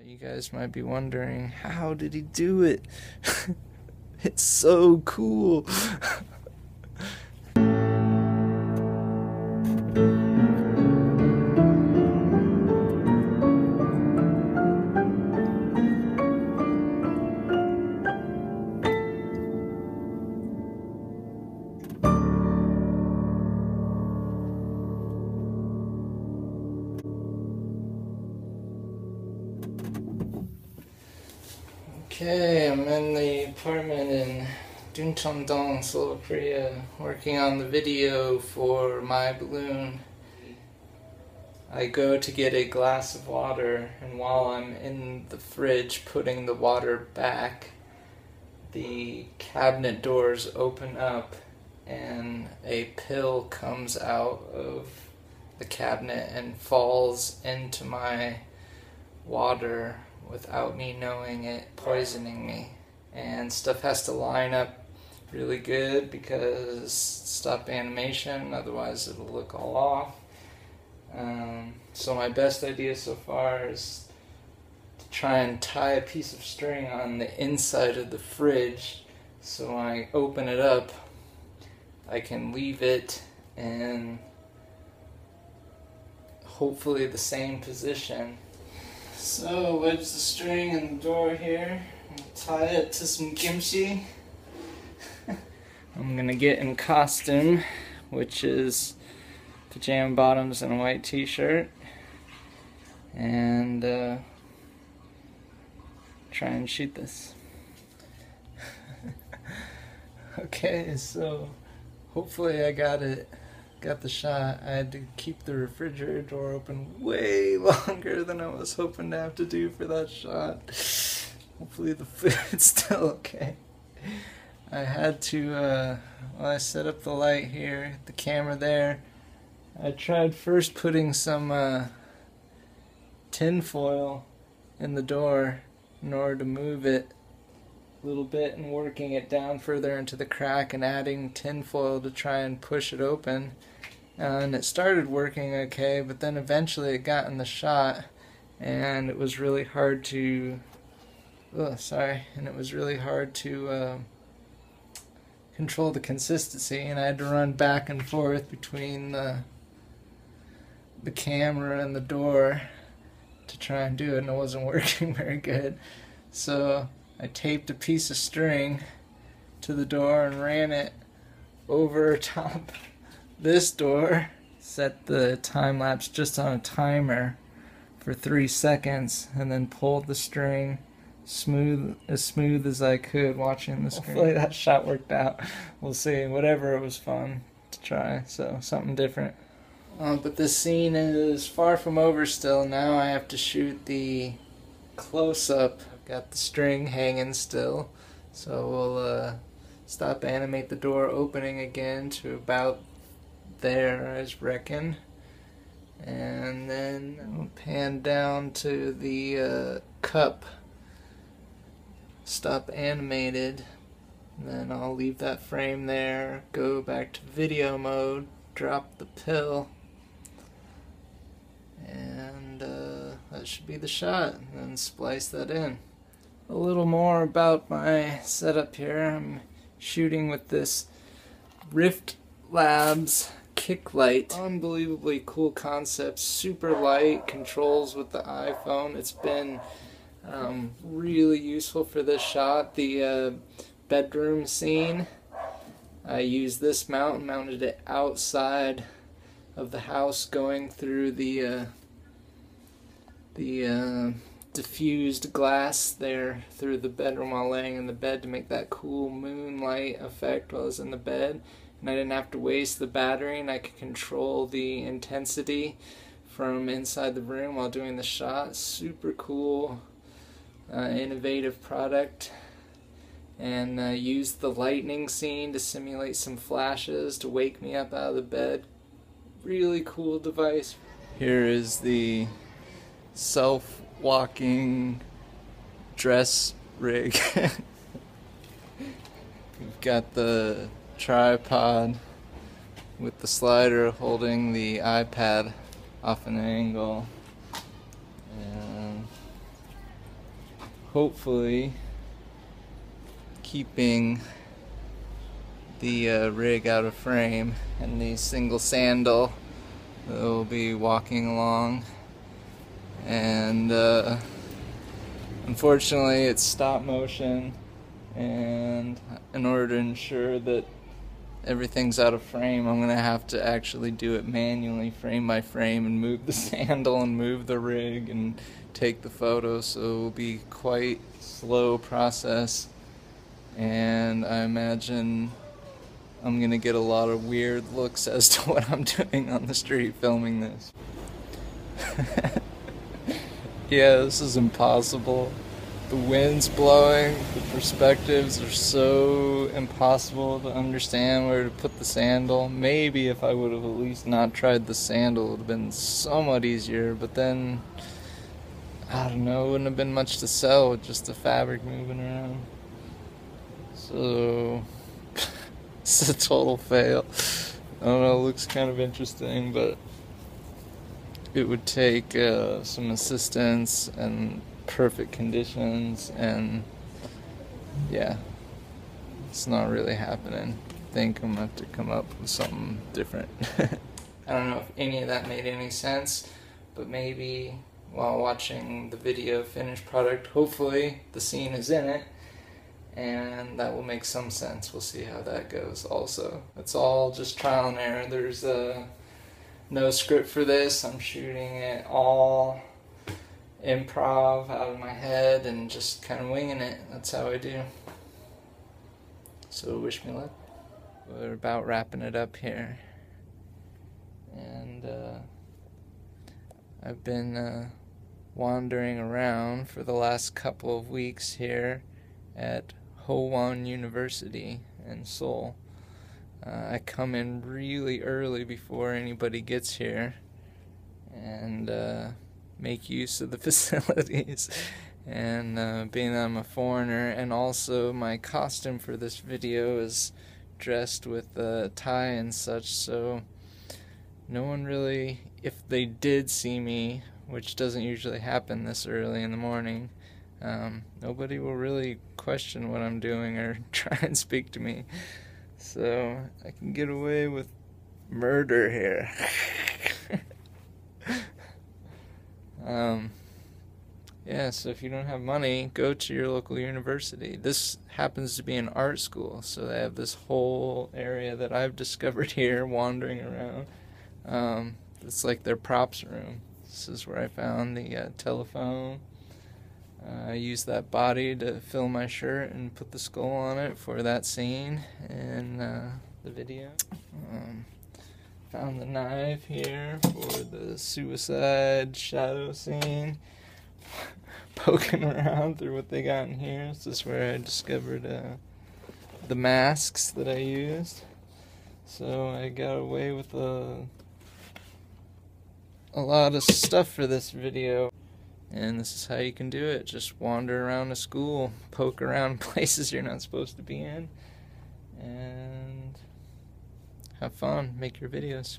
You guys might be wondering, how did he do it? It's so cool. Okay, I'm in the apartment in Duncheon-dong, Seoul, Korea, working on the video for my balloon. I go to get a glass of water, and while I'm in the fridge putting the water back, the cabinet doors open up and a pill comes out of the cabinet and falls into my water without me knowing it, poisoning me. And stuff has to line up really good because stop animation, otherwise it'll look all off. So my best idea so far is to try and tie a piece of string on the inside of the fridge, so when I open it up I can leave it in hopefully the same position. So wedge the string in the door here and tie it to some kimchi. I'm gonna get in costume, which is pajama bottoms and a white t-shirt, and try and shoot this. Okay, so hopefully I got the shot. I had to keep the refrigerator door open way longer than I was hoping to have to do for that shot. Hopefully the food's still okay. I had to, well, I set up the light here, the camera there. I tried first putting some tin foil in the door in order to move it a little bit and working it down further into the crack and adding tin foil to try and push it open. And it started working okay, but then eventually it got in the shot and it was really hard to control the consistency, and I had to run back and forth between the camera and the door to try and do it, and it wasn't working very good. So I taped a piece of string to the door and ran it over top this door, set the time lapse just on a timer for 3 seconds, and then pulled the string as smooth as I could watching the screen. Hopefully that shot worked out. We'll see. Whatever, it was fun to try, so something different. But this scene is far from over still. Now I have to shoot the close-up. I've got the string hanging still, so we'll stop animate the door opening again to about there, I reckon, and then I'll pan down to the cup, stop animated, and then I'll leave that frame there, go back to video mode, drop the pill, and that should be the shot, and then splice that in. A little more about my setup here. I'm shooting with this Rift Labs kick light. Unbelievably cool concept, super light, controls with the iPhone. It's been really useful for this shot. The bedroom scene, I used this mount and mounted it outside of the house, going through the diffused glass there through the bedroom while laying in the bed to make that cool moonlight effect while I was in the bed. And I didn't have to waste the battery, and I could control the intensity from inside the room while doing the shot. Super cool, innovative product. And used the lightning scene to simulate some flashes to wake me up out of the bed. Really cool device. Here is the self-walking dress rig. We've got the tripod with the slider holding the iPad off an angle, and hopefully keeping the rig out of frame, and the single sandal that will be walking along. And unfortunately it's stop motion, and in order to ensure that everything's out of frame, I'm gonna have to actually do it manually, frame by frame, and move the sandal and move the rig and take the photo. So it will be quite slow process, and I imagine I'm gonna get a lot of weird looks as to what I'm doing on the street filming this. Yeah, this is impossible. The wind's blowing, the perspectives are so impossible to understand where to put the sandal. Maybe if I would have at least not tried the sandal, it would have been somewhat easier, but then, I don't know, it wouldn't have been much to sell with just the fabric moving around. So, it's a total fail. I don't know, it looks kind of interesting, but it would take some assistance and perfect conditions, and yeah, it's not really happening. I think I'm gonna have to come up with something different. I don't know if any of that made any sense, but maybe while watching the video finished product, hopefully the scene is in it, and that will make some sense. We'll see how that goes also. It's all just trial and error. There's no script for this. I'm shooting it all improv out of my head and just kind of winging it. That's how I do. So wish me luck. We're about wrapping it up here, and I've been wandering around for the last couple of weeks here at Howon University in Seoul. I come in really early before anybody gets here, and make use of the facilities. And being that I'm a foreigner, and also my costume for this video is dressed with a tie and such, so no one really, if they did see me, which doesn't usually happen this early in the morning, nobody will really question what I'm doing or try and speak to me. So I can get away with murder here. Yeah, so if you don't have money, go to your local university. This happens to be an art school, so they have this whole area that I've discovered here wandering around. It's like their props room. This is where I found the telephone. I used that body to fill my shirt and put the skull on it for that scene in the video. Found the knife here for the suicide shadow scene. Poking around through what they got in here. This is where I discovered the masks that I used. So I got away with a lot of stuff for this video. And this is how you can do it. Just wander around a school, poke around places you're not supposed to be in, and have fun, make your videos.